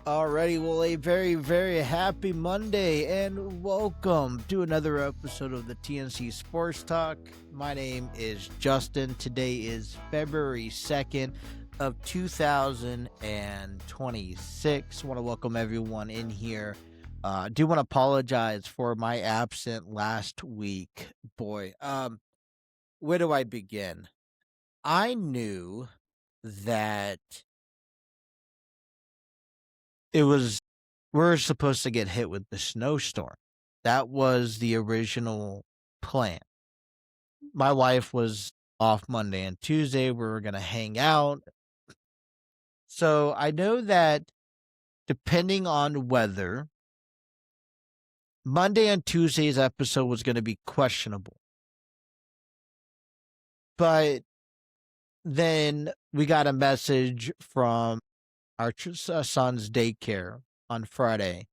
Alrighty, well, a very, very happy Monday, and welcome to another episode of the TNC Sports Talk. My name is Justin. Today is February 2nd of 2026. I want to welcome everyone in here. I do want to apologize for my absent last week. Boy, where do I begin? I knew that we're supposed to get hit with the snowstorm. That was the original plan. My wife was off Monday and Tuesday. We were going to hang out. So I know that depending on weather, Monday and Tuesday's episode was going to be questionable. But then we got a message from our son's daycare on Friday.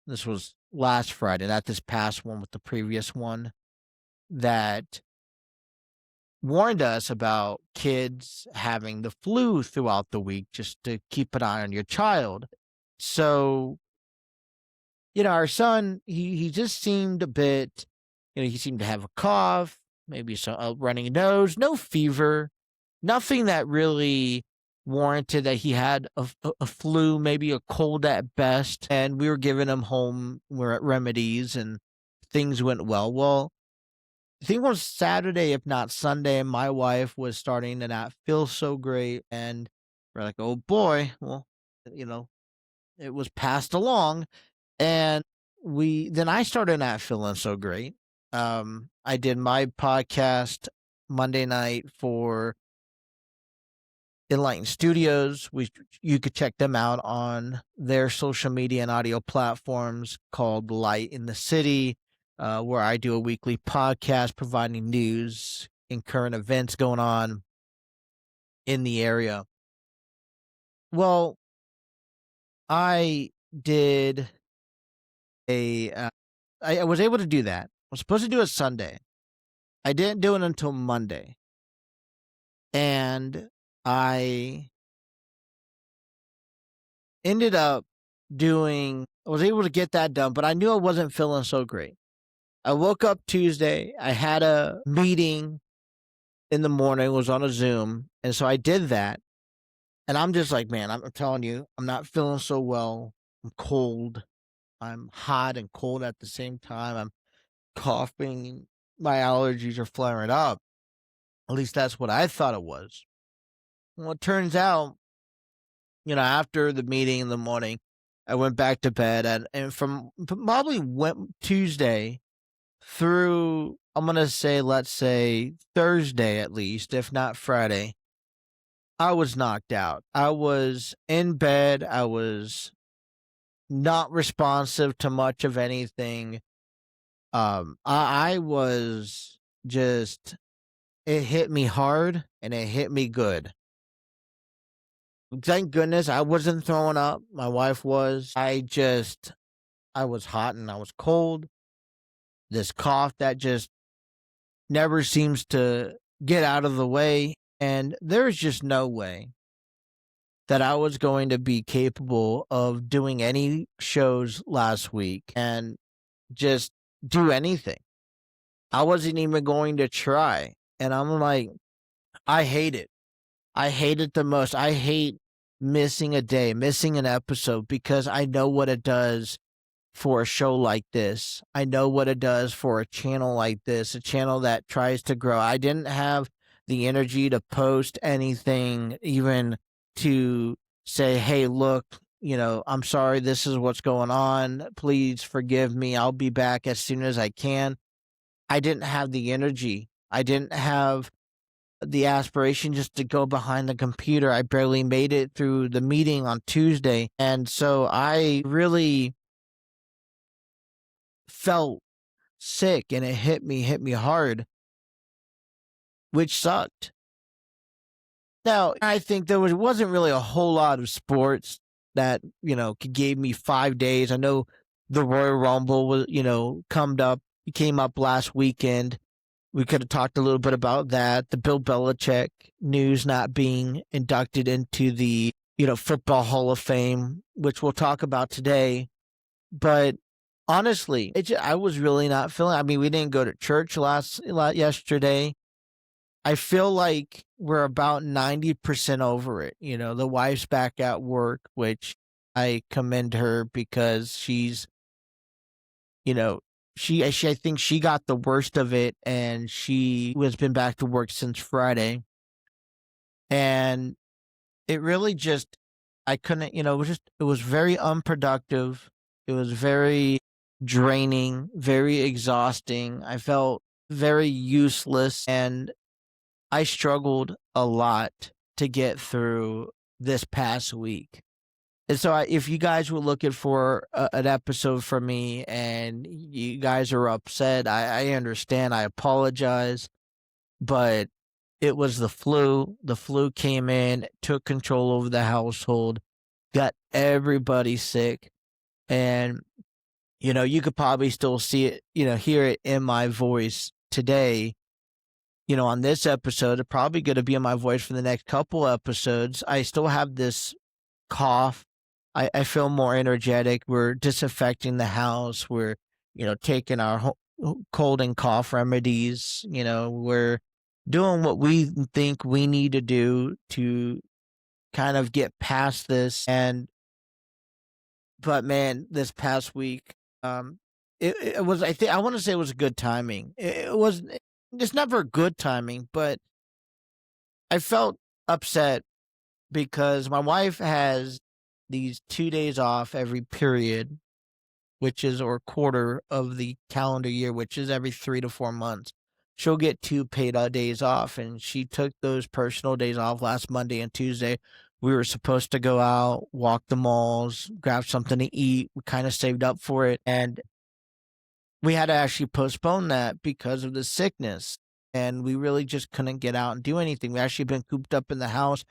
This was last Friday, not this past one with the previous one, that warned us about kids having the flu throughout the week, just to keep an eye on your child. So, our son, he just seemed a bit, he seemed to have a cough, maybe a running nose, no fever, nothing that really warranted that he had a flu, maybe a cold at best. And we were giving him home remedies and things went well. Well, I think it was Saturday, if not Sunday, and my wife was starting to not feel so great. And we're like, oh boy, well, it was passed along. And then I started not feeling so great. I did my podcast Monday night for Enlightened Studios. You could check them out on their social media and audio platforms called Light in the City, where I do a weekly podcast providing news and current events going on in the area. Well, I did I was able to do that. I was supposed to do it Sunday. I didn't do it until Monday. And I ended up I was able to get that done, but I knew I wasn't feeling so great. I woke up Tuesday. I had a meeting in the morning. It was on a Zoom. And so I did that. And I'm just like, man, I'm telling you, I'm not feeling so well. I'm cold. I'm hot and cold at the same time. I'm coughing. My allergies are flaring up. At least that's what I thought it was. Well, it turns out, after the meeting in the morning, I went back to bed, and from probably Tuesday through, I'm going to say, let's say Thursday at least, if not Friday, I was knocked out. I was in bed. I was not responsive to much of anything. I was just, it hit me hard and it hit me good. Thank goodness I wasn't throwing up. My wife was. I was hot and I was cold. This cough that just never seems to get out of the way. And there's just no way that I was going to be capable of doing any shows last week and just do anything. I wasn't even going to try. And I'm like, I hate it. I hate it the most. I hate missing a day, missing an episode, because I know what it does for a show like this. I know what it does for a channel like this, a channel that tries to grow. I didn't have the energy to post anything, even to say, hey, look, I'm sorry, this is what's going on. Please forgive me. I'll be back as soon as I can. I didn't have the energy. I didn't have the aspiration just to go behind the computer. I barely made it through the meeting on Tuesday. And so I really felt sick, and it hit me hard, which sucked. Now, I think there wasn't really a whole lot of sports that, gave me 5 days. I know the Royal Rumble was, came up last weekend. We could have talked a little bit about that. The Bill Belichick news not being inducted into the Football Hall of Fame, which we'll talk about today. But honestly, I was really not feeling. I mean, we didn't go to church yesterday. I feel like we're about 90% over it. The wife's back at work, which I commend her because you know, I think she got the worst of it, and she has been back to work since Friday. And it really just, I couldn't, it was very unproductive. It was very draining, very exhausting. I felt very useless, and I struggled a lot to get through this past week. And so if you guys were looking for an episode from me and you guys are upset, I understand. I apologize. But it was the flu. The flu came in, took control over the household, got everybody sick. And, you could probably still see it, hear it in my voice today. On this episode, it's probably going to be in my voice for the next couple episodes. I still have this cough. I feel more energetic. We're disinfecting the house. We're, taking our cold and cough remedies. We're doing what we think we need to do to kind of get past this. But man, this past week, it was, I want to say it was good timing. It's never good timing, but I felt upset because my wife has these 2 days off every period, which is or quarter of the calendar year, which is every 3 to 4 months. She'll get 2 paid days off, and she took those personal days off last Monday and Tuesday. We were supposed to go out, walk the malls, grab something to eat. We kind of saved up for it, and we had to actually postpone that because of the sickness, and we really just couldn't get out and do anything. We actually been cooped up in the house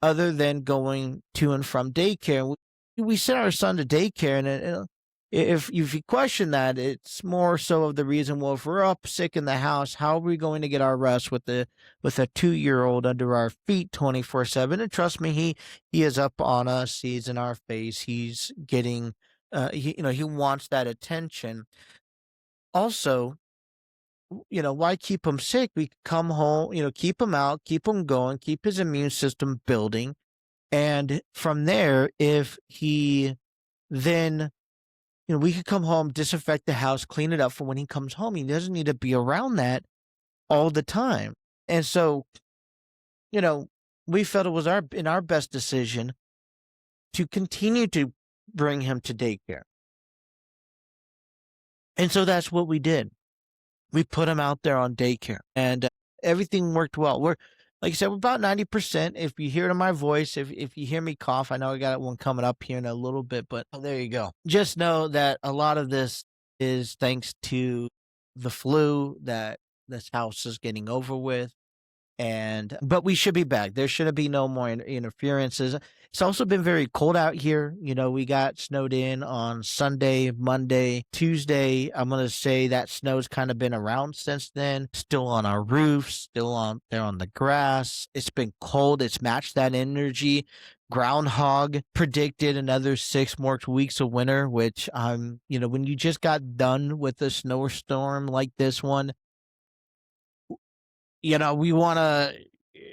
other than going to and from daycare. We sent our son to daycare, and if you question that, it's more so of the reason, well, if we're up sick in the house, how are we going to get our rest with a 2-year-old under our feet 24/7? And trust me, he is up on us. He's in our face. He's getting, he wants that attention. Also, why keep him sick? We come home, keep him out, keep him going, keep his immune system building. And from there, if he then, we could come home, disinfect the house, clean it up for when he comes home. He doesn't need to be around that all the time. And so, we felt it was in our best decision to continue to bring him to daycare. And so that's what we did. We put him out there on daycare, and everything worked well. Like I said, we're about 90%. If you hear it in my voice, if you hear me cough, I know I got one coming up here in a little bit, but there you go. Just know that a lot of this is thanks to the flu that this house is getting over with. But we should be back. There should be no more interferences. It's also been very cold out here. We got snowed in on Sunday, Monday, Tuesday. I'm going to say that snow's kind of been around since then. Still on our roofs, still on there on the grass. It's been cold. It's matched that energy. Groundhog predicted another 6 more weeks of winter, which when you just got done with a snowstorm like this one, we want to,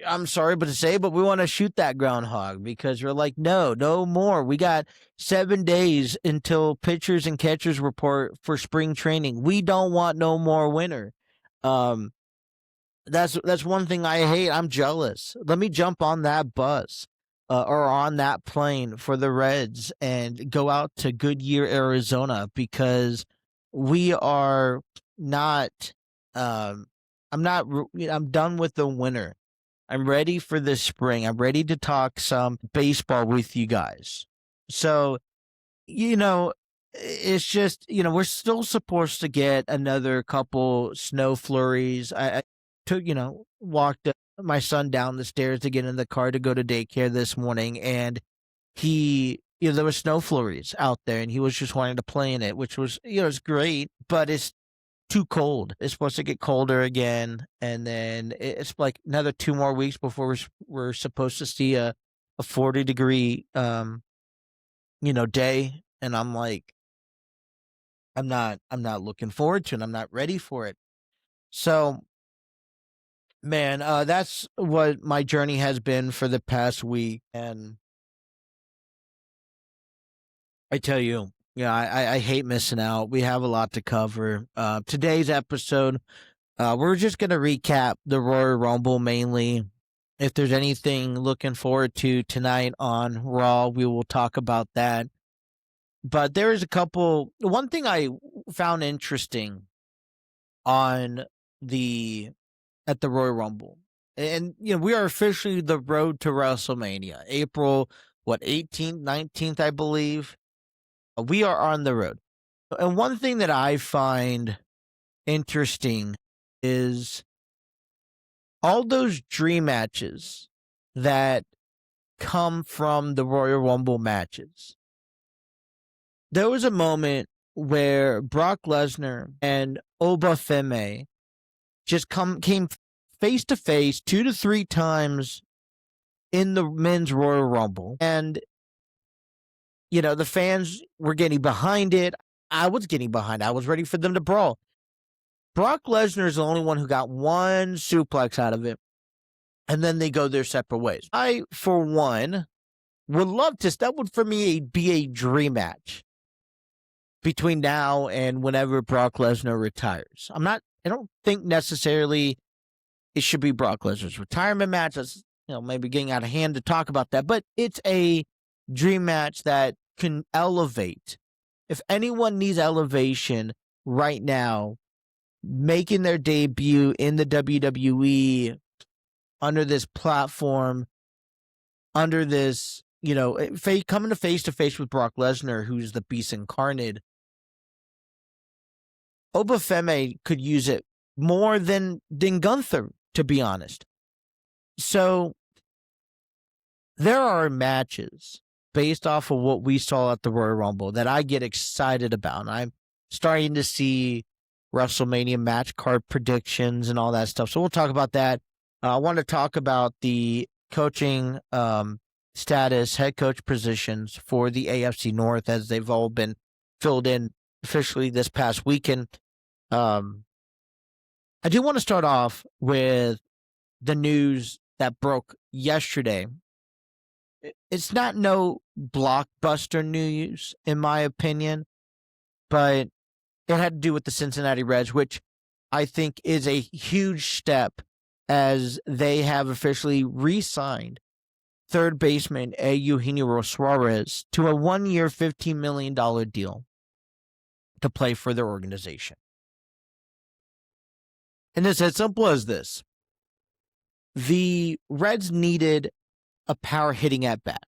I'm sorry but to say, but we want to shoot that groundhog because we're like, no more. We got 7 days until pitchers and catchers report for spring training. We don't want no more winter. That's one thing I hate. I'm jealous. Let me jump on that bus or on that plane for the Reds and go out to Goodyear, Arizona, because we are not, I'm done with the winter. I'm ready for the spring. I'm ready to talk some baseball with you guys. So, it's just, we're still supposed to get another couple snow flurries. I took, walked my son down the stairs to get in the car to go to daycare this morning, and there were snow flurries out there, and he was just wanting to play in it, which was, it's great, but it's too cold. It's supposed to get colder again, and then it's like another 2 more weeks before we're supposed to see a a 40-degree day, and I'm like, I'm not looking forward to it. I'm not ready for it. So, man, that's what my journey has been for the past week, and I tell you, yeah, I hate missing out. We have a lot to cover. Today's episode, we're just gonna recap the Royal Rumble mainly. If there's anything looking forward to tonight on Raw, we will talk about that. But there is one thing I found interesting on the at the Royal Rumble. And we are officially the road to WrestleMania. April 18th, 19th, I believe. We are on the road. And one thing that I find interesting is all those dream matches that come from the Royal Rumble matches. There was a moment where Brock Lesnar and Obafemi just came face to face 2 to 3 times in the men's Royal Rumble. And, the fans were getting behind it. I was getting behind it. I was ready for them to brawl. Brock Lesnar is the only one who got one suplex out of it. And then they go their separate ways. I, for one, would love to. That would, for me, be a dream match between now and whenever Brock Lesnar retires. I don't think necessarily it should be Brock Lesnar's retirement match. That's, maybe getting out of hand to talk about that. But it's a dream match that can elevate. If anyone needs elevation right now, making their debut in the WWE under this platform, under this, coming to face with Brock Lesnar, who's the beast incarnate, Obafemi could use it more than Gunther, to be honest. So there are matches based off of what we saw at the Royal Rumble that I get excited about. And I'm starting to see WrestleMania match card predictions and all that stuff. So we'll talk about that. I want to talk about the coaching status, head coach positions for the AFC North, as they've all been filled in officially this past weekend. I do want to start off with the news that broke yesterday. It's not no blockbuster news, in my opinion, but it had to do with the Cincinnati Reds, which I think is a huge step, as they have officially re-signed third baseman Eugenio Suarez to a 1-year, $15 million deal to play for their organization. And it's as simple as this. The Reds needed a power hitting at bat,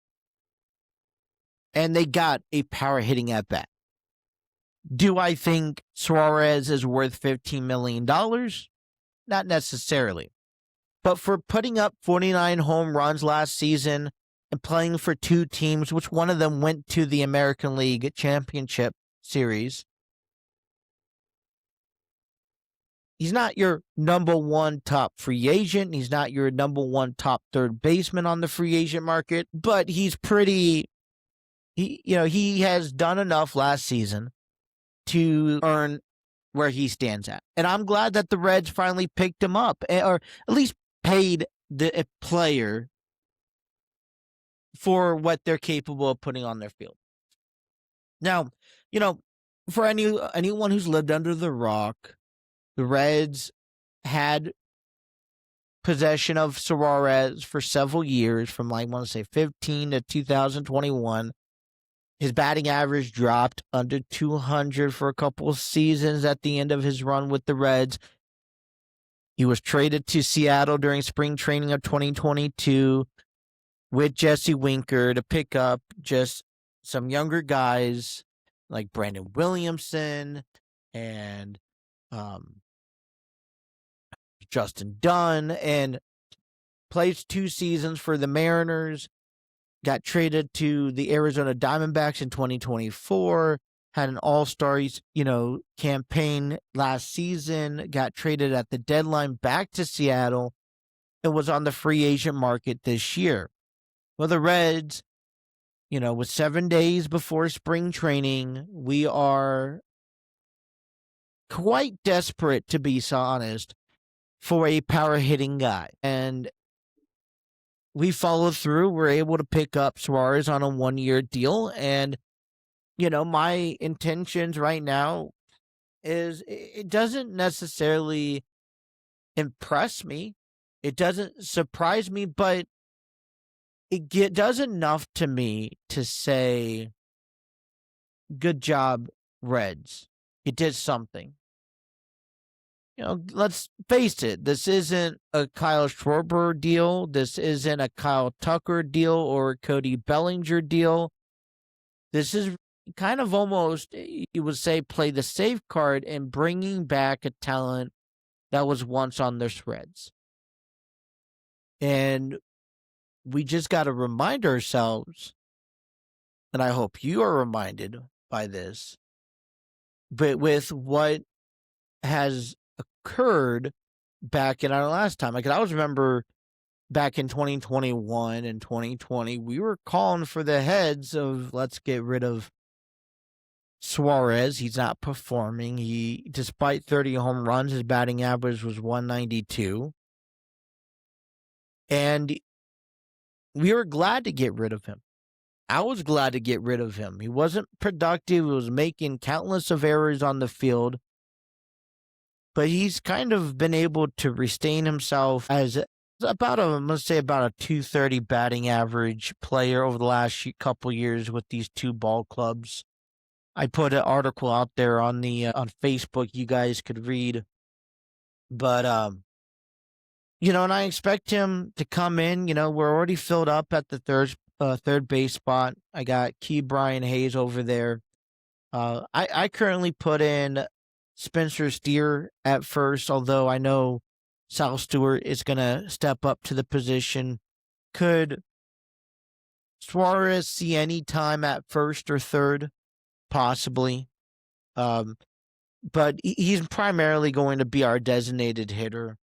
and they got a power hitting at bat. Do I think Suarez is worth $15 million? Not necessarily. But for putting up 49 home runs last season and playing for 2 teams, which one of them went to the American League Championship Series, he's not your number 1 top free agent. He's not your number 1 top third baseman on the free agent market, but he's he has done enough last season to earn where he stands at. And I'm glad that the Reds finally picked him up, or at least paid the player for what they're capable of putting on their field. Now, for anyone who's lived under the rock, the Reds had possession of Suarez for several years, from I want to say 15 to 2021. His batting average dropped under 200 for a couple of seasons at the end of his run with the Reds. He was traded to Seattle during spring training of 2022 with Jesse Winker to pick up just some younger guys like Brandon Williamson and Justin Dunn, and plays 2 seasons for the Mariners. Got traded to the Arizona Diamondbacks in 2024, had an all-star, campaign last season, got traded at the deadline back to Seattle, and was on the free agent market this year. Well, the Reds, with 7 days before spring training, we are quite desperate, to be honest, for a power hitting guy. And we followed through. We're able to pick up Suarez on a 1-year deal. And, my intentions right now is it doesn't necessarily impress me. It doesn't surprise me, but it does enough to me to say, good job, Reds. You did something. Let's face it, this isn't a Kyle Schwarber deal. This isn't a Kyle Tucker deal or a Cody Bellinger deal. This is kind of almost, you would say, play the safe card in bringing back a talent that was once on the Reds. And we just got to remind ourselves, and I hope you are reminded by this, but with what has occurred back in our last time. Like, I always remember back in 2021 and 2020, we were calling for the heads of, let's get rid of Suarez. He's not performing. Despite 30 home runs, his batting average was 192. And we were glad to get rid of him. I was glad to get rid of him. He wasn't productive. He was making countless of errors on the field. But he's kind of been able to sustain himself as about a 230 batting average player over the last couple years with these two ball clubs. I put an article out there on on Facebook you guys could read. But and I expect him to come in. We're already filled up at the third base spot. I got Key Brian Hayes over there. I currently put in Spencer Steer at first, although I know Sal Stewart is going to step up to the position. Could Suarez see any time at first or third? Possibly. But he's primarily going to be our designated hitter.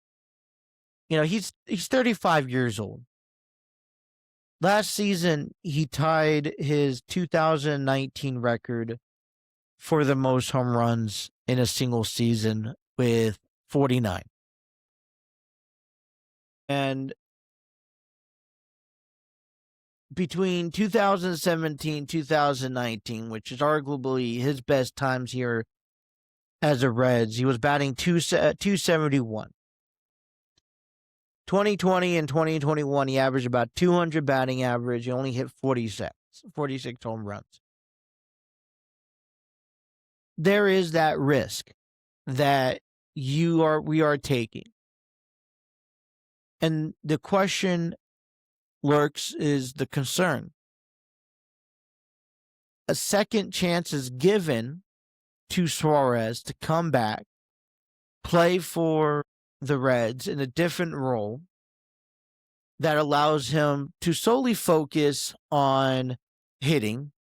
He's 35 years old. Last season, he tied his 2019 record for the most home runs in a single season with 49. And between 2017 2019, which is arguably his best times here as a Reds, he was batting 271. 2020 and 2021, he averaged about 200 batting average. He only hit 46 home runs. There is that risk that we are taking. And the question lurks is the concern. A second chance is given to Suarez to come back, play for the Reds in a different role that allows him to solely focus on hitting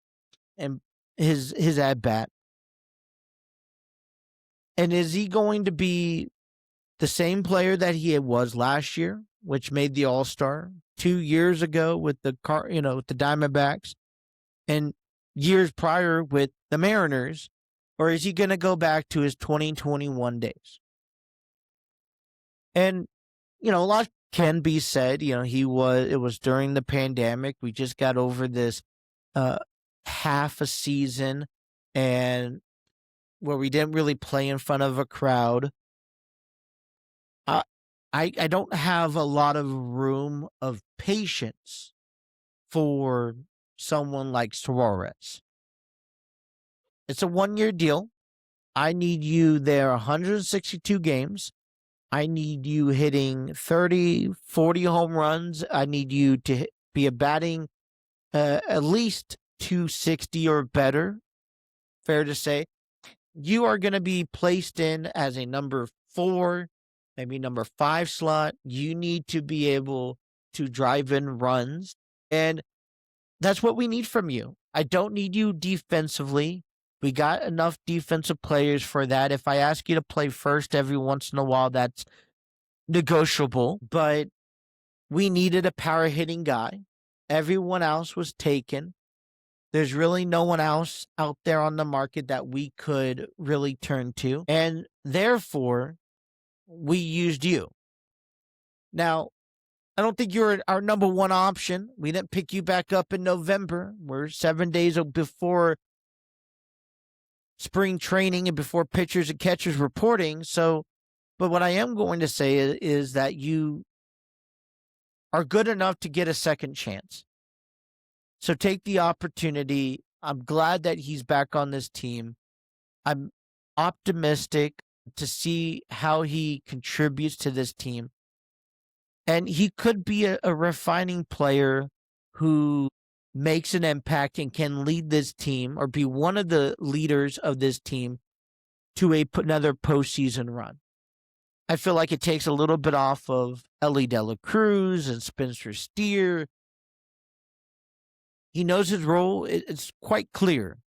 and his at-bat. And is he going to be the same player that he was last year, which made the All-Star 2 years ago with the Diamondbacks, and years prior with the Mariners, or is he going to go back to his 2021 days? And a lot can be said. It was during the pandemic. We just got over this half a season and where we didn't really play in front of a crowd. I don't have a lot of room of patience for someone like Suarez. It's a 1-year deal. I need you there 162 games. I need you hitting 30, 40 home runs. I need you to be batting at least 260 or better. Fair to say. You are going to be placed in as a number 4, maybe number 5 slot. You need to be able to drive in runs. And that's what we need from you. I don't need you defensively. We got enough defensive players for that. If I ask you to play first every once in a while, that's negotiable. But we needed a power hitting guy. Everyone else was taken. There's really no one else out there on the market that we could really turn to. And therefore, we used you. Now, I don't think you're our number one option. We didn't pick you back up in November. We're 7 days before spring training and before pitchers and catchers reporting. So, but what I am going to say is that you are good enough to get a second chance. So take the opportunity. I'm glad that he's back on this team. I'm optimistic to see how he contributes to this team. And he could be a refining player who makes an impact and can lead this team or be one of the leaders of this team to another postseason run. I feel like it takes a little bit off of Ellie De La Cruz and Spencer Steer. He knows his role. It's quite clear.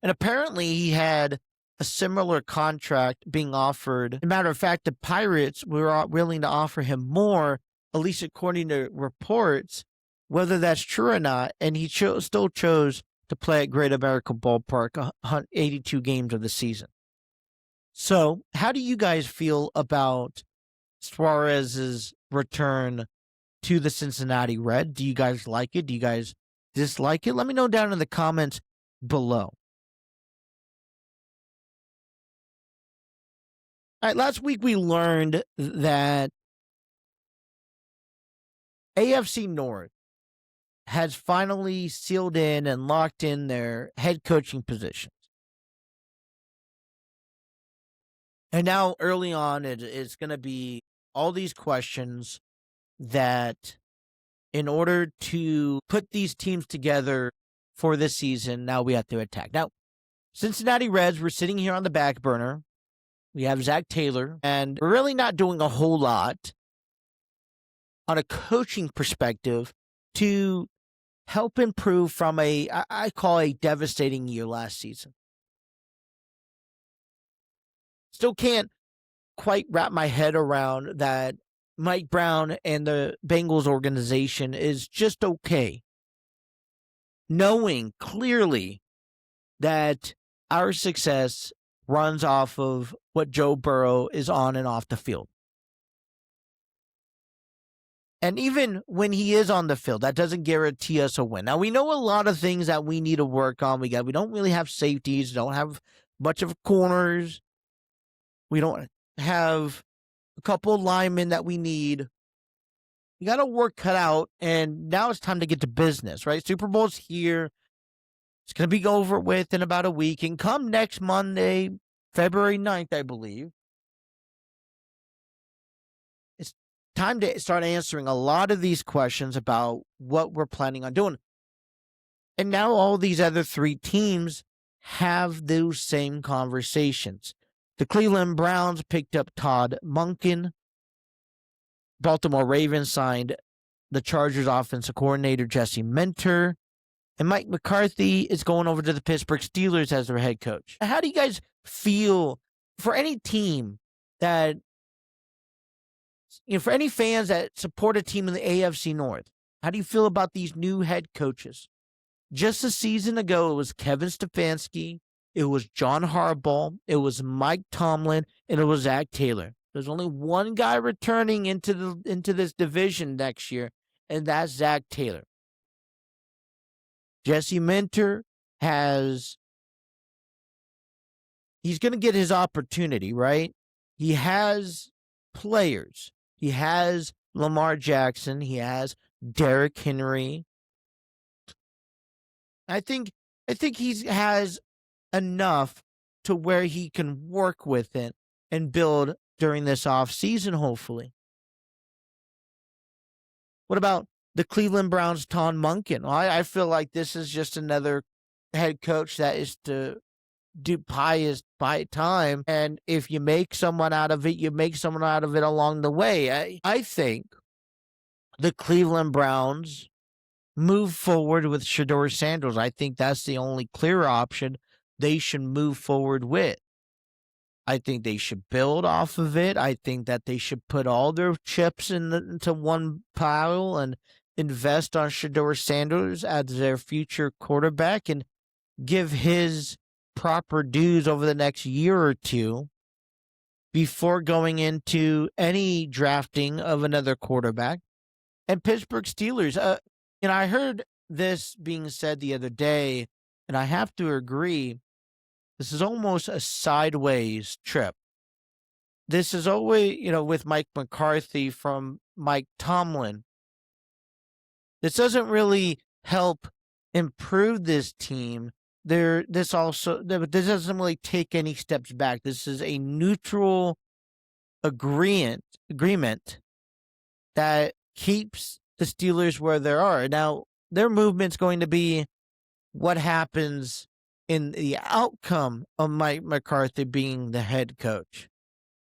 And apparently he had a similar contract being offered. As a matter of fact, the Pirates were willing to offer him more, at least according to reports, whether that's true or not. And he still chose to play at Great American Ballpark 82 games of the season. So how do you guys feel about Suarez's return to the Cincinnati Reds? Do you guys like it? Do you guys dislike it? Let me know down in the comments below. All right, last week we learned that AFC North has finally sealed in and locked in their head coaching positions. And now early on, it's going to be all these questions that in order to put these teams together for this season, now we have to attack. Now, Cincinnati Reds, we're sitting here on the back burner. We have Zach Taylor, and we're really not doing a whole lot on a coaching perspective to help improve from I call a devastating year last season. Still can't quite wrap my head around that Mike Brown and the Bengals organization is just okay, knowing clearly that our success runs off of what Joe Burrow is on and off the field. And even when he is on the field, that doesn't guarantee us a win. Now, we know a lot of things that we need to work on. We don't really have safeties, don't have much of corners. We don't have a couple of linemen that we need. You got to work cut out, and now it's time to get to business, right? Super Bowl's here. It's going to be over with in about a week. And come next Monday, February 9th, I believe, it's time to start answering a lot of these questions about what we're planning on doing. And now all these other three teams have those same conversations. The Cleveland Browns picked up Todd Monken. Baltimore Ravens signed the Chargers offensive coordinator, Jesse Minter. And Mike McCarthy is going over to the Pittsburgh Steelers as their head coach. How do you guys feel for any team that, for any fans that support a team in the AFC North? How do you feel about these new head coaches? Just a season ago, it was Kevin Stefanski, it was John Harbaugh, it was Mike Tomlin, and it was Zach Taylor. There's only one guy returning into this division next year, and that's Zach Taylor. Jesse Minter he's going to get his opportunity, right? He has players. He has Lamar Jackson. He has Derrick Henry. I think he has enough to where he can work with it and build during this offseason, hopefully. What about the Cleveland Browns' Todd Monken? Well, I feel like this is just another head coach that is to buy time. And if you make someone out of it, you make someone out of it along the way. I think the Cleveland Browns move forward with Shedeur Sanders. I think that's the only clear option they should move forward with. I think they should build off of it. I think that they should put all their chips into one pile and invest on Shedeur Sanders as their future quarterback and give his proper dues over the next year or two before going into any drafting of another quarterback. And Pittsburgh Steelers, I heard this being said the other day, and I have to agree, this is almost a sideways trip. This is always, with Mike McCarthy from Mike Tomlin. This doesn't really help improve this team. This doesn't really take any steps back. This is a neutral agreement that keeps the Steelers where they are. Now, their movement's going to be what happens in the outcome of Mike McCarthy being the head coach.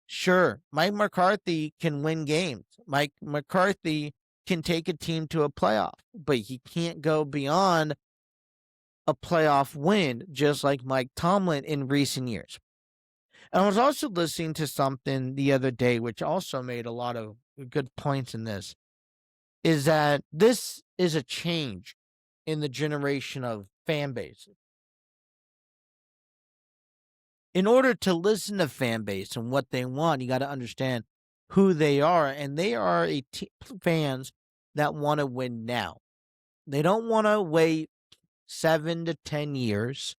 Sure, Mike McCarthy can win games. Mike McCarthy can take a team to a playoff, but he can't go beyond a playoff win, just like Mike Tomlin in recent years. And I was also listening to something the other day, which also made a lot of good points in this, is that this is a change in the generation of fan bases. In order to listen to fan base and what they want, you got to understand who they are. And they are fans that want to win now. They don't want to wait 7 to 10 years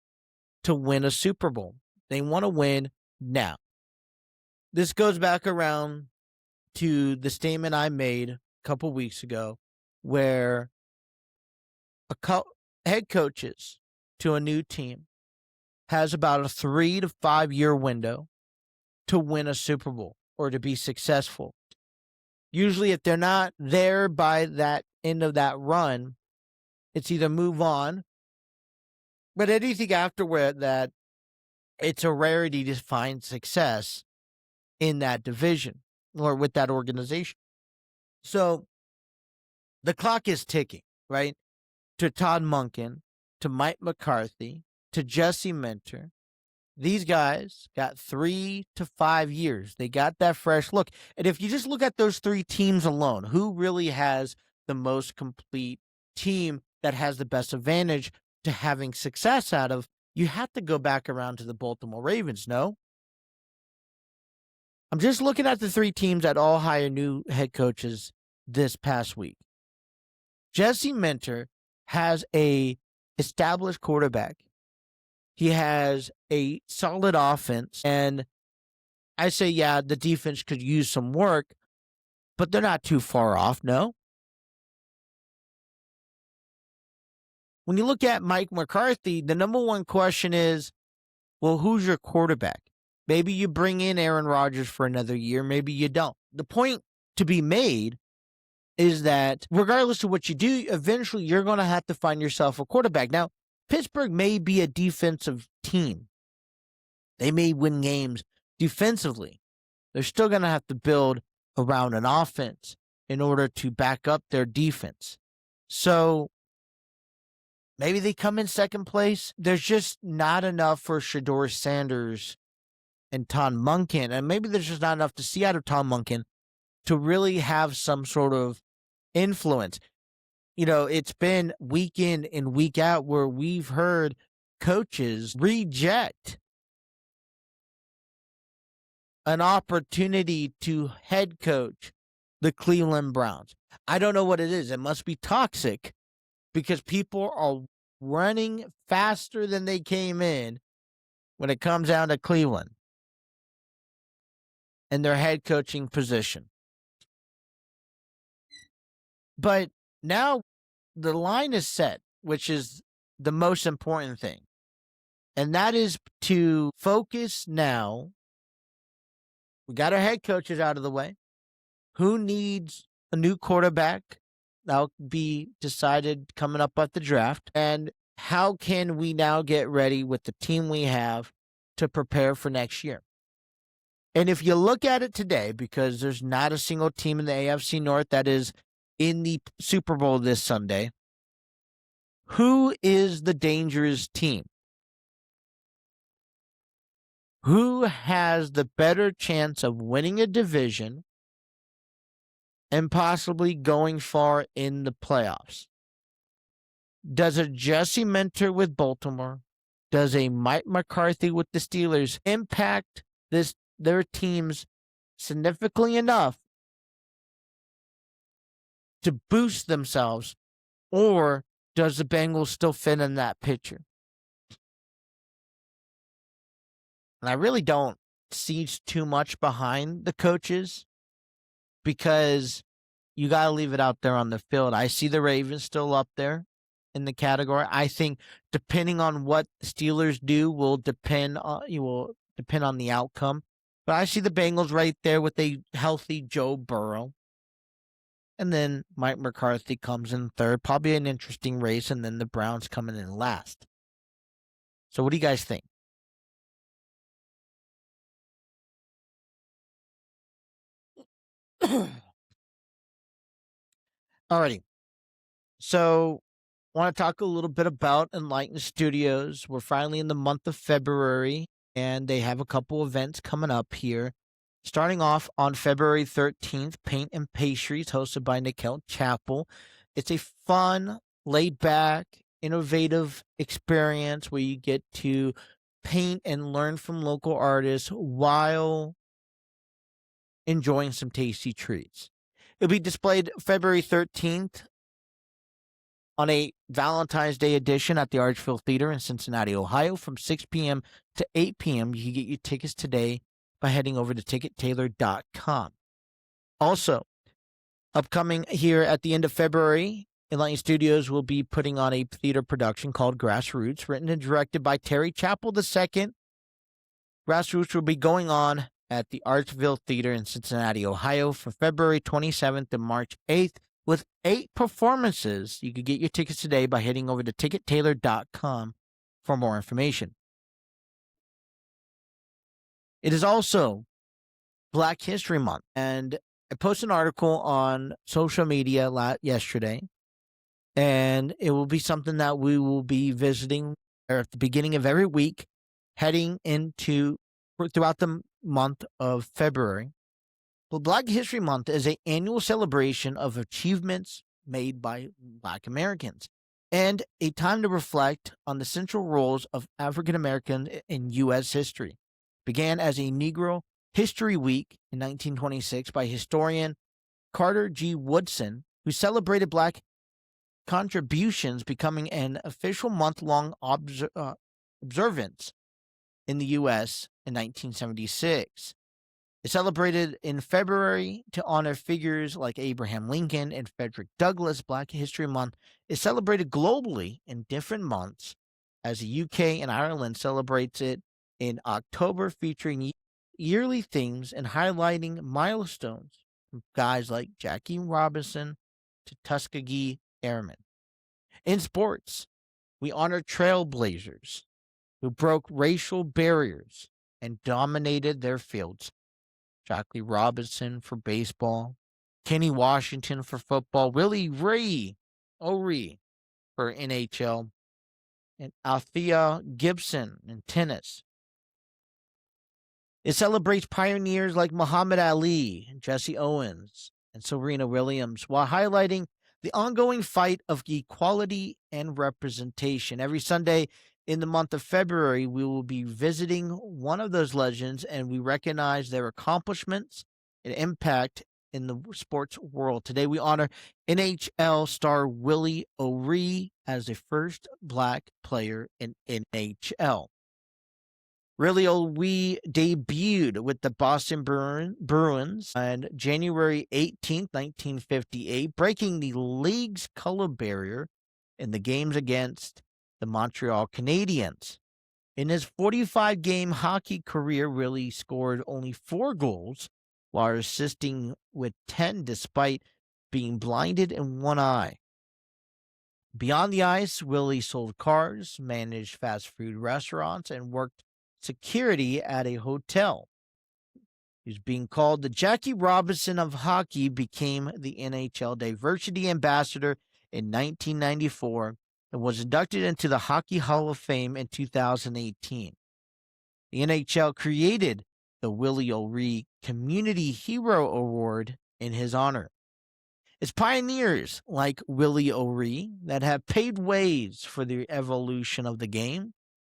to win a Super Bowl. They want to win now. This goes back around to the statement I made a couple weeks ago where head coaches to a new team has about a 3 to 5 year window to win a Super Bowl or to be successful. Usually, if they're not there by that end of that run, it's either move on, but anything afterward that it's a rarity to find success in that division or with that organization. So the clock is ticking, right? To Todd Monken, to Mike McCarthy, to Jesse Minter. These guys got 3 to 5 years. They got that fresh look. And if you just look at those three teams alone, who really has the most complete team that has the best advantage to having success out of, you have to go back around to the Baltimore Ravens, no? I'm just looking at the three teams that all hire new head coaches this past week. Jesse Minter has a established quarterback. He has a solid offense, and I say, yeah, the defense could use some work, but they're not too far off, no? When you look at Mike McCarthy, the number one question is, well, who's your quarterback? Maybe you bring in Aaron Rodgers for another year, maybe you don't. The point to be made is that regardless of what you do, eventually you're going to have to find yourself a quarterback. Now, Pittsburgh may be a defensive team. They may win games defensively. They're still going to have to build around an offense in order to back up their defense. So maybe they come in second place. There's just not enough for Shedeur Sanders and Todd Monken. And maybe there's just not enough to see out of Todd Monken to really have some sort of influence. It's been week in and week out where we've heard coaches reject an opportunity to head coach the Cleveland Browns. I don't know what it is. It must be toxic because people are running faster than they came in when it comes down to Cleveland and their head coaching position. But now the line is set, which is the most important thing. And that is to focus now. We got our head coaches out of the way. Who needs a new quarterback? That'll be decided coming up at the draft. And how can we now get ready with the team we have to prepare for next year? And if you look at it today, because there's not a single team in the AFC North that is in the Super Bowl this Sunday, who is the dangerous team? Who has the better chance of winning a division and possibly going far in the playoffs. Does a Jesse Minter with Baltimore, does a Mike McCarthy with the Steelers impact their teams significantly enough to boost themselves, or does the Bengals still fit in that picture? And I really don't see too much behind the coaches because you got to leave it out there on the field. I see the Ravens still up there in the category. I think depending on what Steelers do will depend on the outcome. But I see the Bengals right there with a healthy Joe Burrow. And then Mike McCarthy comes in third. Probably an interesting race. And then the Browns coming in last. So what do you guys think? Alrighty. So I want to talk a little bit about Enlighten Studios. We're finally in the month of February, and they have a couple events coming up here. Starting off on February 13th, Paint and Pastries, hosted by Nikhil Chappell. It's a fun, laid-back, innovative experience where you get to paint and learn from local artists while enjoying some tasty treats. It'll be displayed February 13th on a Valentine's Day edition at the Archfield Theater in Cincinnati, Ohio, from 6 p.m. to 8 p.m. You can get your tickets today by heading over to tickettailor.com. Also, upcoming here at the end of February, Enlighten Studios will be putting on a theater production called Grassroots, written and directed by Terry Chappell II. Grassroots will be going on at the Archfield Theater in Cincinnati, Ohio, from February 27th to March 8th. With 8 performances. You can get your tickets today by heading over to tickettailor.com for more information. It is also Black History Month, and I posted an article on social media yesterday, and it will be something that we will be visiting at the beginning of every week, heading into throughout the month of February. Well, Black History Month is an annual celebration of achievements made by Black Americans and a time to reflect on the central roles of African Americans in U.S. history. Began as a Negro History Week in 1926 by historian Carter G. Woodson, who celebrated Black contributions, becoming an official month-long observance in the U.S. in 1976. It's celebrated in February to honor figures like Abraham Lincoln and Frederick Douglass. Black History Month is celebrated globally in different months, as the UK and Ireland celebrates it in October, featuring yearly themes and highlighting milestones from guys like Jackie Robinson to Tuskegee Airmen. In sports, we honor trailblazers who broke racial barriers and dominated their fields. Jackie Robinson for baseball, Kenny Washington for football, Willie O'Ree for NHL, and Althea Gibson in tennis. It celebrates pioneers like Muhammad Ali, Jesse Owens, and Serena Williams, while highlighting the ongoing fight of equality and representation. Every Sunday in the month of February, we will be visiting one of those legends, and we recognize their accomplishments and impact in the sports world. Today, we honor NHL star Willie O'Ree as the first Black player in NHL. Willie O'Ree debuted with the Boston Bruins on January 18th, 1958, breaking the league's color barrier in the games against the Montreal Canadiens. In his 45-game hockey career, Willie scored only 4 goals while assisting with 10 despite being blinded in one eye. Beyond the ice, Willie sold cars, managed fast food restaurants, and worked security at a hotel. He's being called the Jackie Robinson of hockey, became the NHL Diversity Ambassador in 1994, and was inducted into the Hockey Hall of Fame in 2018. The NHL created the Willie O'Ree Community Hero Award in his honor. It's pioneers like Willie O'Ree that have paved ways for the evolution of the game.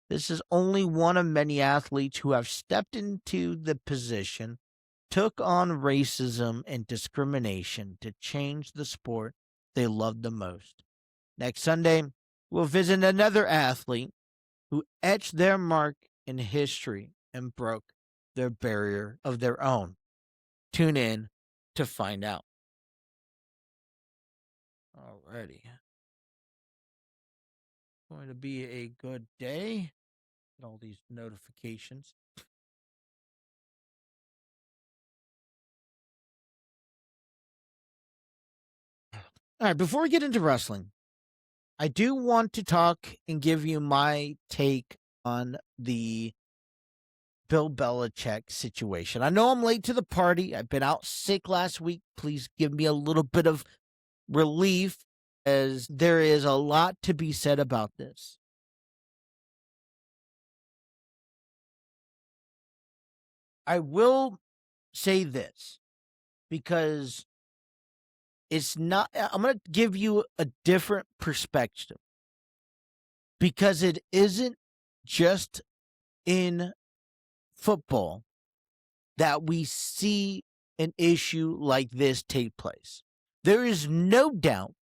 This is only one of many athletes who have stepped into the position, took on racism and discrimination to change the sport they love the most. Next Sunday, we'll visit another athlete who etched their mark in history and broke their barrier of their own. Tune in to find out. Alrighty. Going to be a good day. Get all these notifications. All right, before we get into wrestling, I do want to talk and give you my take on the Bill Belichick situation. I know I'm late to the party. I've been out sick last week. Please give me a little bit of relief, as there is a lot to be said about this. I will say this because it's not, I'm going to give you a different perspective, because it isn't just in football that we see an issue like this take place. There is no doubt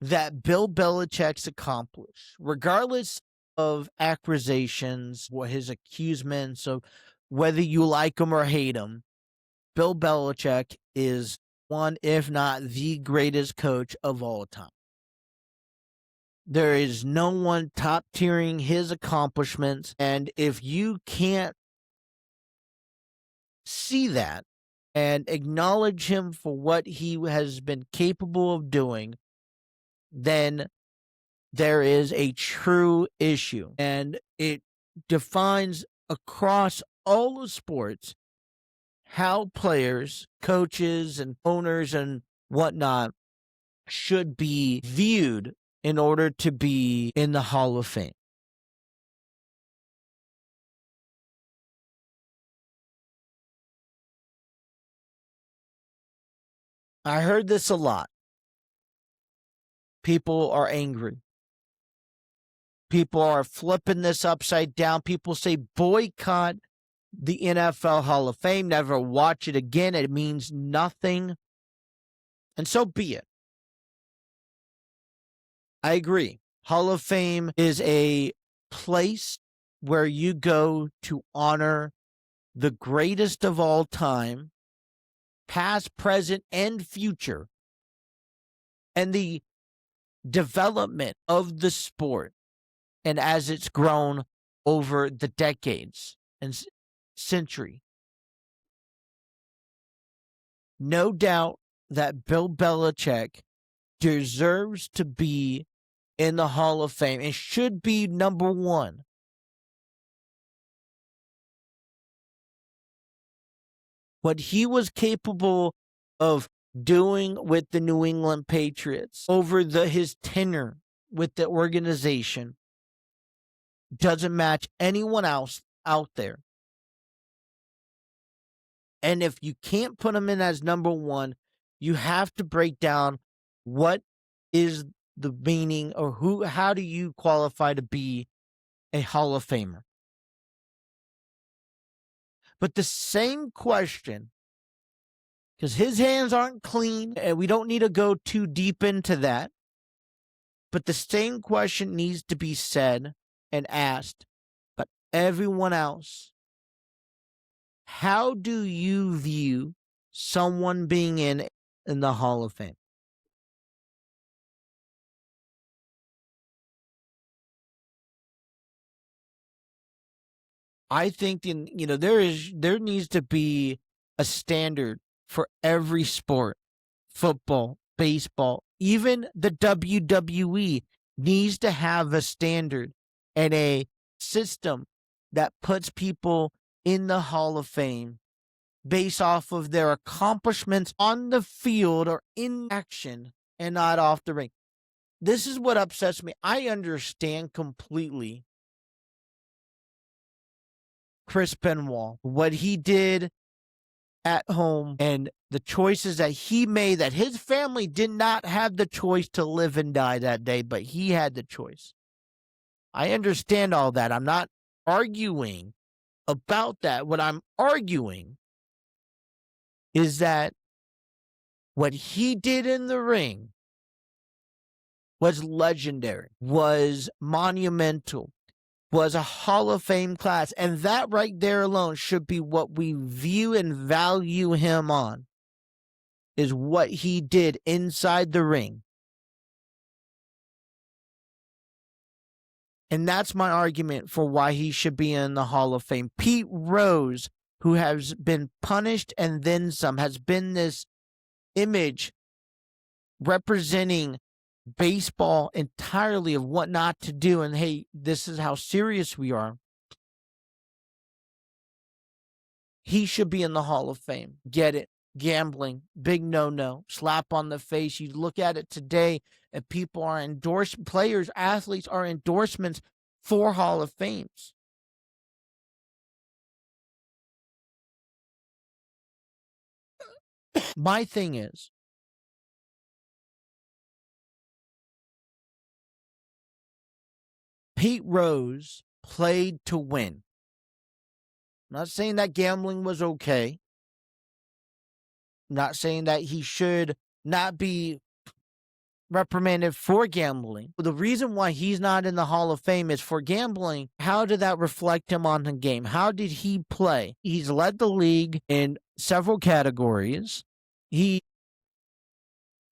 that Bill Belichick's accomplished, regardless of accusations or his accusements of whether you like him or hate him, Bill Belichick is one, if not the greatest coach of all time. There is no one top tiering his accomplishments, and if you can't see that and acknowledge him for what he has been capable of doing, then there is a true issue. And it defines across all the sports how players, coaches, and owners and whatnot should be viewed in order to be in the Hall of Fame. I heard this a lot. People are angry. People are flipping this upside down. People say boycott the NFL Hall of Fame, never watch it again. It means nothing. And so be it. I agree. Hall of Fame is a place where you go to honor the greatest of all time, past, present, and future, and the development of the sport, and as it's grown over the decades and century. No doubt that Bill Belichick deserves to be in the Hall of Fame and should be number one. What he was capable of doing with the New England Patriots over his tenure with the organization doesn't match anyone else out there. And if you can't put him in as number one, you have to break down what is the meaning, or how do you qualify to be a Hall of Famer? But the same question, because his hands aren't clean, and we don't need to go too deep into that, but the same question needs to be said and asked, but everyone else. How do you view someone being in the Hall of Fame? I think there needs to be a standard for every sport. Football, baseball, even the WWE needs to have a standard and a system that puts people in the Hall of Fame based off of their accomplishments on the field or in action and not off the ring. This is what upsets me. I understand completely Chris Benoit, what he did at home and the choices that he made, that his family did not have the choice to live and die that day, but he had the choice. I understand all that. I'm not arguing about that. What I'm arguing is that what he did in the ring was legendary, was monumental, was a Hall of Fame class. And that right there alone should be what we view and value him on, is what he did inside the ring. And that's my argument for why he should be in the Hall of Fame. Pete Rose, who has been punished and then some, has been this image representing baseball entirely of what not to do. And hey, this is how serious we are. He should be in the Hall of Fame. Get it? Gambling, big no-no, slap on the face. You look at it today, and people are endorsed, players, athletes are endorsements for Hall of Fames. My thing is, Pete Rose played to win. I'm not saying that gambling was okay. I'm not saying that he should not be reprimanded for gambling. The reason why he's not in the Hall of Fame is for gambling. How did that reflect him on the game? How did he play? He's led the league in several categories. He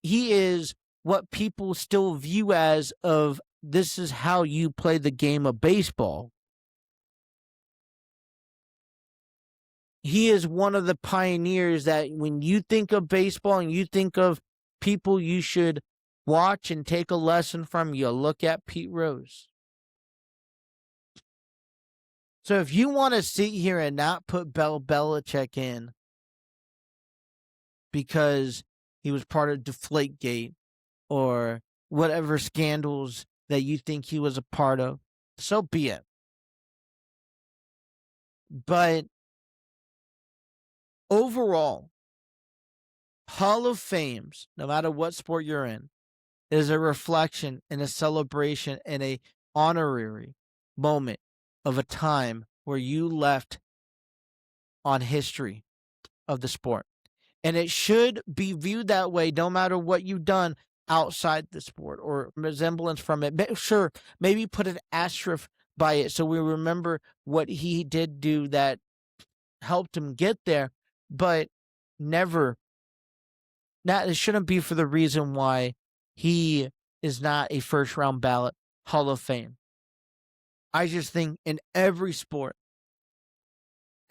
is what people still view as of this is how you play the game of baseball. He is one of the pioneers that when you think of baseball and you think of people you should watch and take a lesson from, you look at Pete Rose. So if you want to sit here and not put Belichick in because he was part of Deflategate or whatever scandals that you think he was a part of, so be it. But overall, Hall of Fames, no matter what sport you're in, is a reflection and a celebration and a honorary moment of a time where you left on history of the sport. And it should be viewed that way no matter what you've done outside the sport or resemblance from it. Sure, maybe put an asterisk by it so we remember what he did do that helped him get there, but never, it shouldn't be for the reason why he is not a first-round ballot Hall of Fame. I just think in every sport,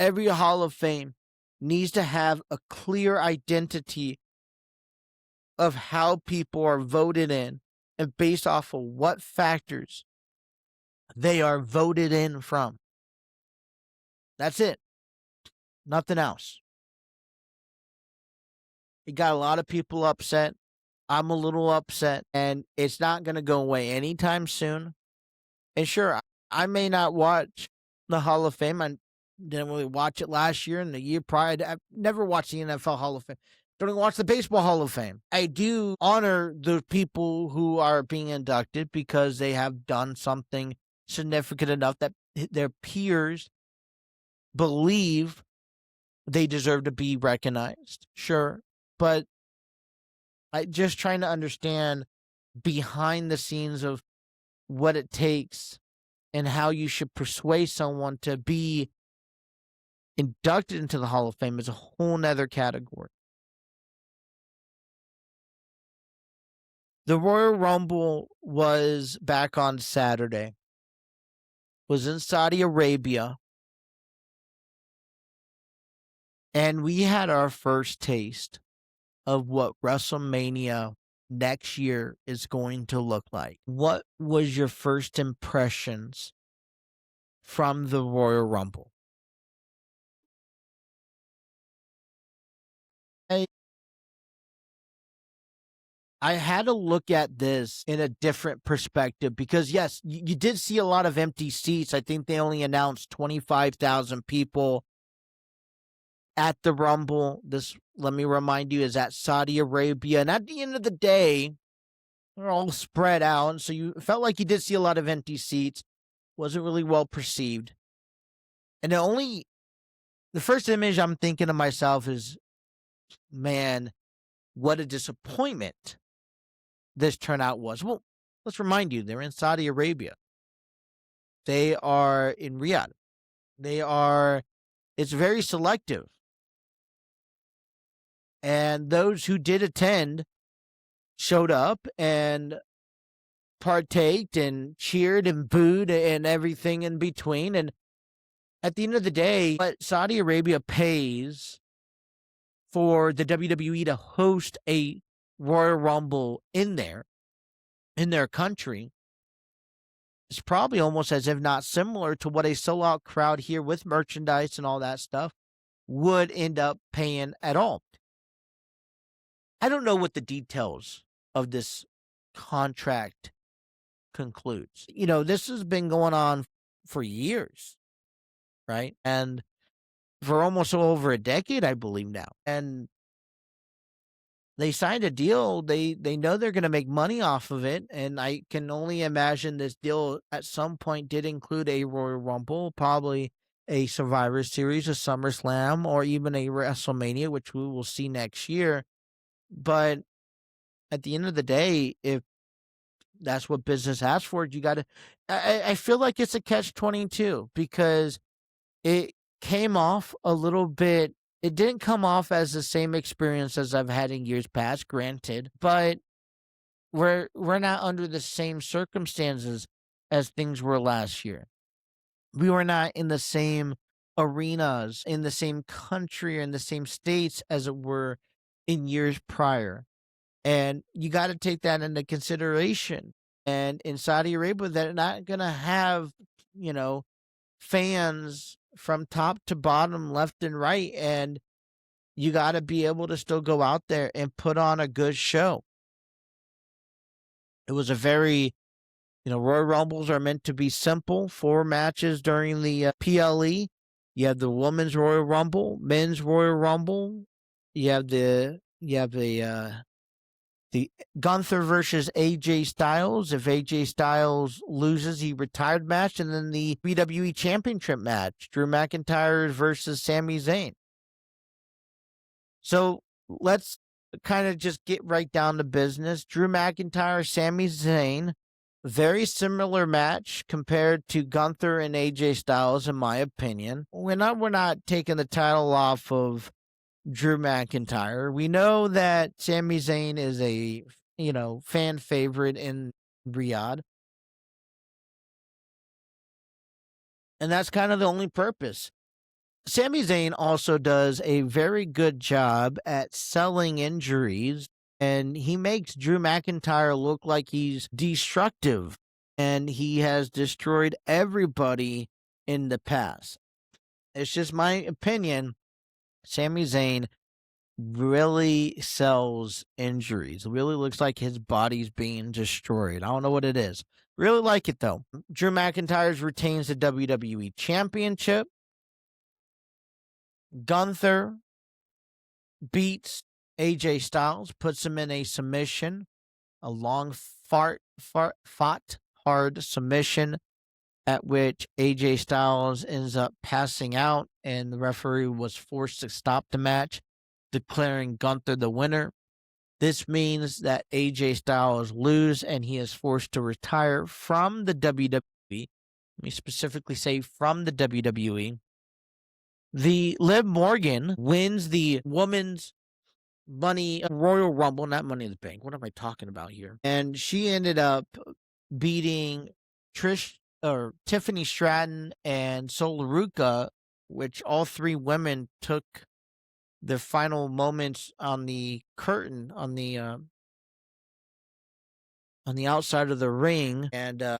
every Hall of Fame needs to have a clear identity of how people are voted in and based off of what factors they are voted in from. That's it. Nothing else. It got a lot of people upset. I'm a little upset, and it's not going to go away anytime soon. And sure, I may not watch the Hall of Fame. I didn't really watch it last year and the year prior. I've never watched the NFL Hall of Fame. Don't even watch the Baseball Hall of Fame. I do honor the people who are being inducted because they have done something significant enough that their peers believe they deserve to be recognized. Sure, but I just trying to understand behind the scenes of what it takes and how you should persuade someone to be inducted into the Hall of Fame is a whole nother category. The Royal Rumble was back on Saturday. Was in Saudi Arabia. And we had our first taste of what WrestleMania next year is going to look like. What was your first impressions from the Royal Rumble? I had to look at this in a different perspective because, yes, you did see a lot of empty seats. I think they only announced 25,000 people. at the Rumble. This, let me remind you, is at Saudi Arabia. And at the end of the day, they're all spread out. So you felt like you did see a lot of empty seats. Wasn't really well perceived. And the first image I'm thinking to myself is, man, what a disappointment this turnout was. Well, let's remind you, they're in Saudi Arabia. They are in Riyadh. It's very selective. And those who did attend showed up and partaked and cheered and booed and everything in between. And at the end of the day, what Saudi Arabia pays for the WWE to host a Royal Rumble in their country, is probably almost as if not similar to what a sellout crowd here with merchandise and all that stuff would end up paying at all. I don't know what the details of this contract concludes. This has been going on for years, right? And for almost over a decade, I believe now. And they signed a deal. They know they're going to make money off of it. And I can only imagine this deal at some point did include a Royal Rumble, probably a Survivor Series, a SummerSlam, or even a WrestleMania, which we will see next year. But at the end of the day, if that's what business asks for, you got to. I feel like it's a catch-22 because it came off a little bit. It didn't come off as the same experience as I've had in years past, granted, but we're not under the same circumstances as things were last year. We were not in the same arenas, in the same country, or in the same states as it were in years prior. And you got to take that into consideration. And in Saudi Arabia, they're not going to have, fans from top to bottom, left and right. And you got to be able to still go out there and put on a good show. It was a very, Royal Rumbles are meant to be simple. 4 matches during the PLE. You have the Women's Royal Rumble, Men's Royal Rumble. You have the Gunther versus AJ Styles. If AJ Styles loses, he retired match, and then the WWE Championship match, Drew McIntyre versus Sami Zayn. So let's kind of just get right down to business. Drew McIntyre, Sami Zayn, very similar match compared to Gunther and AJ Styles, in my opinion. We're not taking the title off of Drew McIntyre. We know that Sami Zayn is a, fan favorite in Riyadh. And that's kind of the only purpose. Sami Zayn also does a very good job at selling injuries, and he makes Drew McIntyre look like he's destructive, and he has destroyed everybody in the past. It's just my opinion. Sami Zayn really sells injuries. It really looks like his body's being destroyed. I don't know what it is. Really like it, though. Drew McIntyre retains the WWE Championship. Gunther beats AJ Styles, puts him in a submission, a long fought hard submission, at which AJ Styles ends up passing out, and the referee was forced to stop the match, declaring Gunther the winner. This means that AJ Styles loses, and he is forced to retire from the WWE. Let me specifically say from the WWE. The Liv Morgan wins the Women's Royal Rumble, not Money in the Bank. What am I talking about here? And she ended up beating Tiffany Stratton and Sol Ruca, which all 3 women took the final moments on the curtain on the outside of the ring, and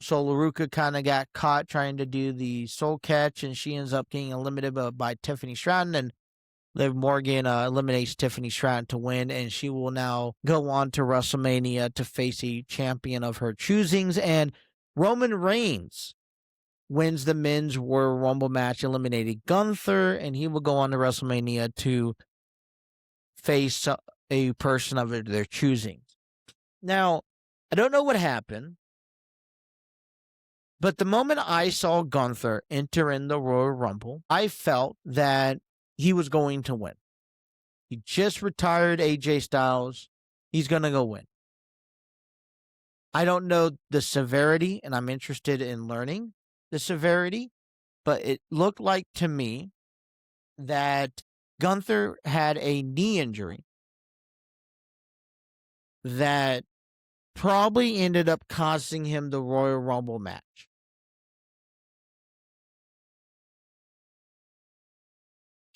Sol Ruca kind of got caught trying to do the soul catch, and she ends up getting eliminated by Tiffany Stratton, and Liv Morgan eliminates Tiffany Stratton to win, and she will now go on to WrestleMania to face a champion of her choosings. And Roman Reigns wins the men's Royal Rumble match, eliminated Gunther, and he will go on to WrestleMania to face a person of their choosing. Now, I don't know what happened, but the moment I saw Gunther enter in the Royal Rumble, I felt that he was going to win. He just retired AJ Styles. He's going to go win. I don't know the severity, and I'm interested in learning the severity, but it looked like to me that Gunther had a knee injury that probably ended up costing him the Royal Rumble match.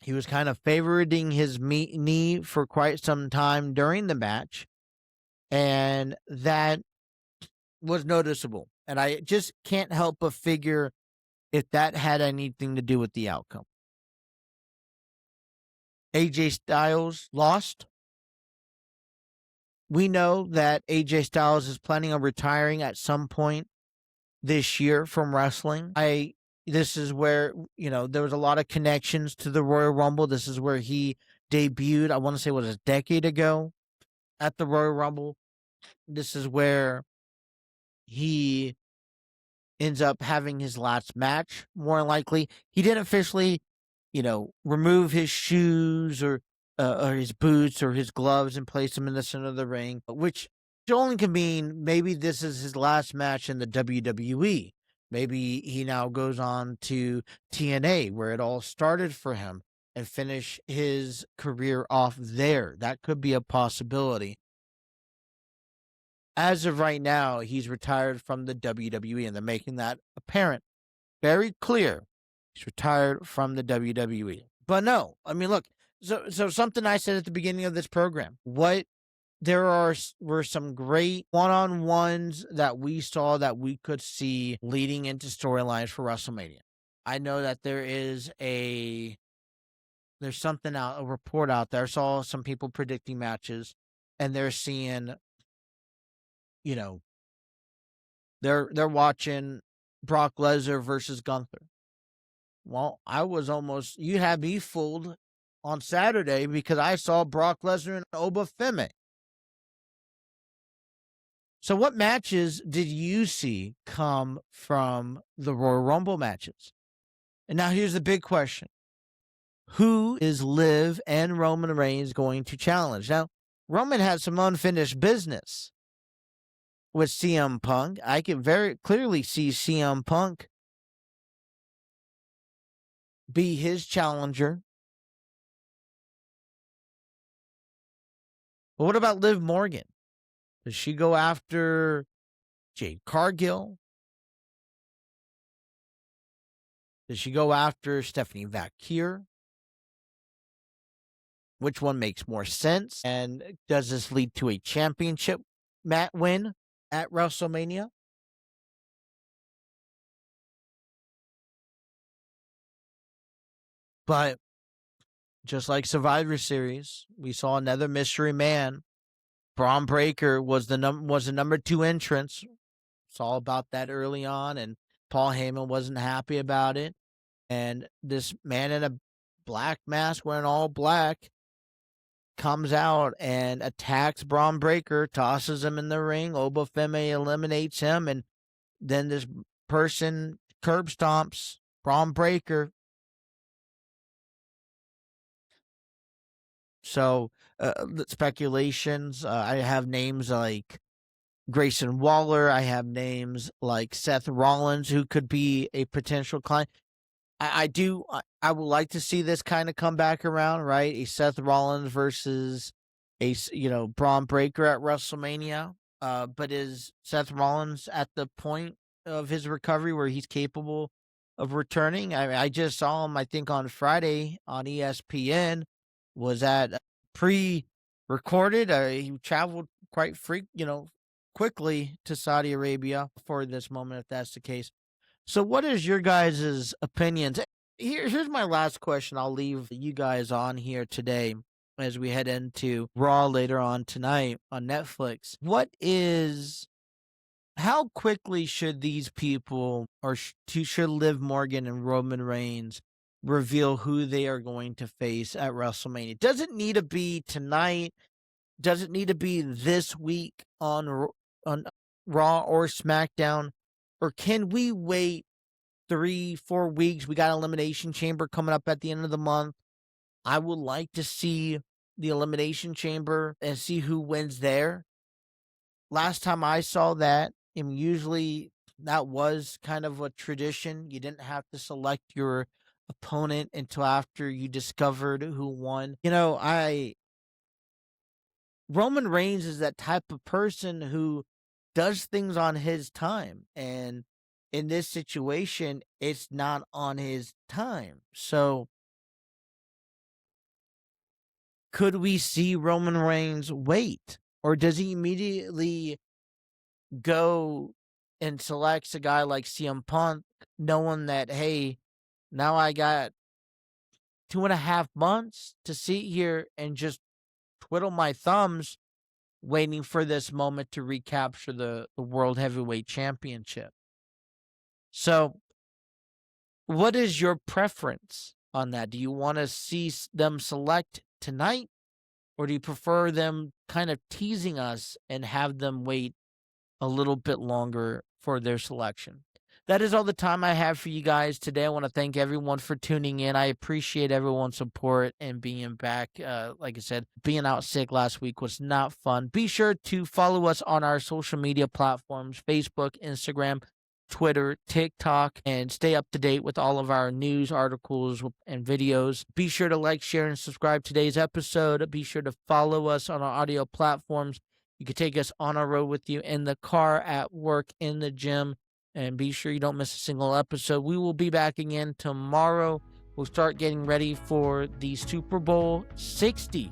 He was kind of favoriting his knee for quite some time during the match, and that was noticeable. And I just can't help but figure if that had anything to do with the outcome. AJ Styles lost. We know that AJ Styles is planning on retiring at some point this year from wrestling. This is where, there was a lot of connections to the Royal Rumble. This is where he debuted, I want to say it was a decade ago at the Royal Rumble. This is where he ends up having his last match, more likely. He didn't officially, remove his shoes or his boots or his gloves and place them in the center of the ring, which only can mean maybe this is his last match in the WWE. Maybe he now goes on to TNA, where it all started for him, and finish his career off there. That could be a possibility. As of right now, he's retired from the WWE, and they're making that apparent, very clear. He's retired from the WWE. But no, I mean, look, so something I said at the beginning of this program, were some great one-on-ones that we saw that we could see leading into storylines for WrestleMania. I know that there's something out, a report out there. I saw some people predicting matches, and they're seeing, they're watching Brock Lesnar versus Gunther. Well, you had me fooled on Saturday because I saw Brock Lesnar and Obafemi. So what matches did you see come from the Royal Rumble matches? And now here's the big question. Who is Liv and Roman Reigns going to challenge? Now, Roman has some unfinished business with CM Punk. I can very clearly see CM Punk be his challenger. But what about Liv Morgan? Does she go after Jade Cargill? Does she go after Stephanie Vaquer? Which one makes more sense? And does this lead to a championship win at WrestleMania? But just like Survivor Series, we saw another mystery man. Braun Breaker was the number 2 entrance. Saw about that early on, and Paul Heyman wasn't happy about it. And this man in a black mask, wearing all black, comes out and attacks Braun Breaker, tosses him in the ring. Obafemi eliminates him, and then this person curb stomps Braun Breaker. So, speculations, I have names like Grayson Waller. I have names like Seth Rollins, who could be a potential client. I would like to see this kind of come back around, right? A Seth Rollins versus Braun Breaker at WrestleMania. But is Seth Rollins at the point of his recovery where he's capable of returning? I just saw him, I think, on Friday on ESPN. Was that pre-recorded? He traveled quite quickly to Saudi Arabia for this moment, if that's the case. So what is your guys' opinions? Here's my last question. I'll leave you guys on here today as we head into Raw later on tonight on Netflix. What is How quickly should these people, or should Liv Morgan and Roman Reigns, reveal who they are going to face at WrestleMania? Does it need to be tonight? Does it need to be this week on Raw or SmackDown? Or can we wait 3-4 weeks? We got Elimination Chamber coming up at the end of the month. I would like to see the Elimination Chamber and see who wins there. Last time I saw that, and usually that was kind of a tradition. You didn't have to select your opponent until after you discovered who won. Roman Reigns is that type of person who does things on his time. And in this situation, it's not on his time. So could we see Roman Reigns wait? Or does he immediately go and selects a guy like CM Punk, knowing that, hey, now I got 2.5 months to sit here and just twiddle my thumbs, waiting for this moment to recapture the World Heavyweight Championship. So, what is your preference on that? Do you want to see them select tonight, or do you prefer them kind of teasing us and have them wait a little bit longer for their selection? That is all the time I have for you guys today. I want to thank everyone for tuning in. I appreciate everyone's support and being back. Like I said, being out sick last week was not fun. Be sure to follow us on our social media platforms: Facebook, Instagram, Twitter, TikTok, and stay up to date with all of our news, articles, and videos. Be sure to like, share, and subscribe today's episode. Be sure to follow us on our audio platforms. You can take us on our road with you, in the car, at work, in the gym, and be sure you don't miss a single episode. We will be back again tomorrow. We'll start getting ready for the Super Bowl 60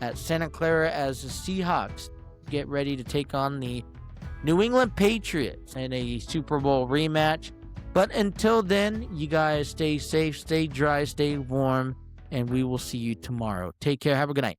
at Santa Clara as the Seahawks get ready to take on the New England Patriots in a Super Bowl rematch. But until then, you guys stay safe, stay dry, stay warm, and we will see you tomorrow. Take care. Have a good night.